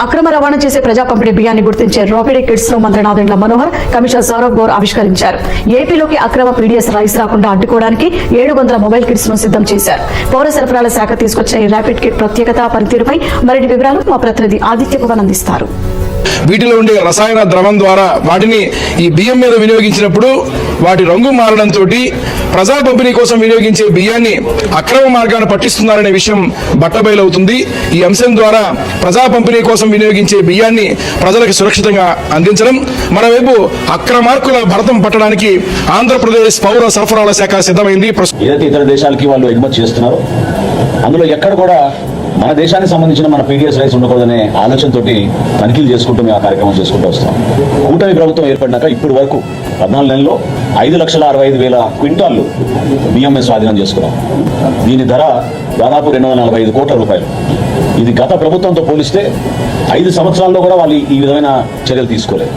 అక్రమ రవాణా చేసే ప్రజా పంపిణీ బియ్యాన్ని గుర్తించే రాపిడ్ కిట్స్ ను మంత్రి నాదెండ్ల మనోహర్, కమిషనర్ సౌరవ్ గౌర్ ఆవిష్కరించారు. ఏపీలోకి అక్రమ పీడీఎస్ రైస్ రాకుండా అడ్డుకోవడానికి 700 మొబైల్ కిట్స్ ను సిద్ధం చేశారు. పౌర సరఫరాల శాఖ తీసుకొచ్చిన ఈ ర్యాపిడ్ కిట్ ప్రత్యేకత, పనితీరుపై మరిన్ని వివరాలు మా ప్రతినిధి ఆదిత్య కుమార్ అందిస్తారు. వీటిలో ఉండే రసాయన ద్రవం ద్వారా వాటిని ఈ బియ్యం మీద వినియోగించినప్పుడు వాటి రంగు మారడంతో ప్రజా పంపిణీ కోసం వినియోగించే బియ్యాన్ని అక్రమ మార్గాన పట్టిస్తున్నారనే విషయం బట్టబయలవుతుంది. ఈ అంశం ద్వారా ప్రజా పంపిణీ కోసం వినియోగించే బియ్యాన్ని ప్రజలకు సురక్షితంగా అందించడం, మరోవైపు అక్రమార్కుల భరతం పట్టడానికి ఆంధ్రప్రదేశ్ పౌర సరఫరాల శాఖ సిద్ధమైంది. ఏదైతే ఇతర దేశాలకి వాళ్ళు ఎగుమతి చేస్తున్నారో అందులో ఎక్కడ కూడా మన దేశానికి సంబంధించిన మన పీడీఎస్ రైస్ ఉండకూడదనే ఆలోచనతోటి తనిఖీలు చేసుకుంటూ మేము ఆ కార్యక్రమం చేసుకుంటూ వస్తాం. కూటమి ప్రభుత్వం ఏర్పడినాక ఇప్పటి వరకు 14 నెలల్లో 5,65,000 క్వింటాళ్ళు బియ్యం స్వాధీనం చేసుకున్నాం. దీని ధర దాదాపు 245 కోట్ల రూపాయలు. ఇది గత ప్రభుత్వంతో పోలిస్తే 5 సంవత్సరాల్లో కూడా వాళ్ళు ఈ విధమైన చర్యలు తీసుకోలేదు.